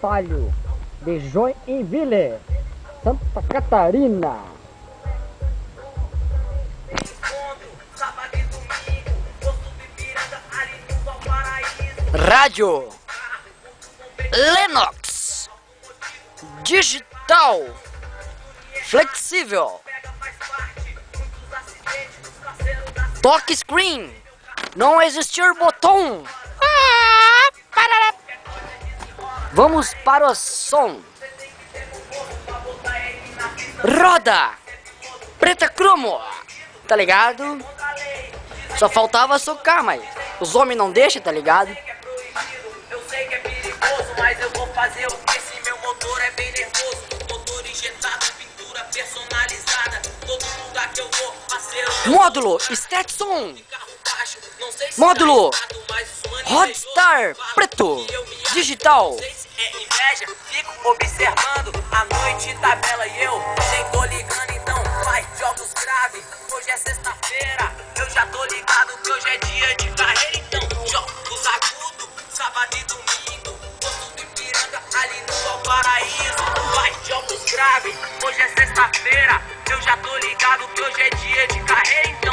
Carvalho, de Joinville, Santa Catarina. Rádio Lennox, digital, flexível, toque screen, não existir botão. Vamos para o som. Roda preta cromo, tá ligado? Só faltava socar, mas os homens não deixam, tá ligado? Eu sei que é perigoso, mas eu vou fazer o que esse meu motor é bem nervoso. Motor injetado, pintura personalizada. Todo lugar que eu vou, parceiro. Módulo Stetson. Módulo Rodstar preto, digital. É inveja, fico observando a noite tá bela e eu nem tô ligando, então vai, jogos grave. Hoje é sexta-feira, eu já tô ligado que hoje é dia de carreira, então jogos agudos, sábado e domingo. Posto do Ipiranga ali no Valparaíso. Vai, jogos grave, hoje é sexta-feira, eu já tô ligado que hoje é dia de carreira, então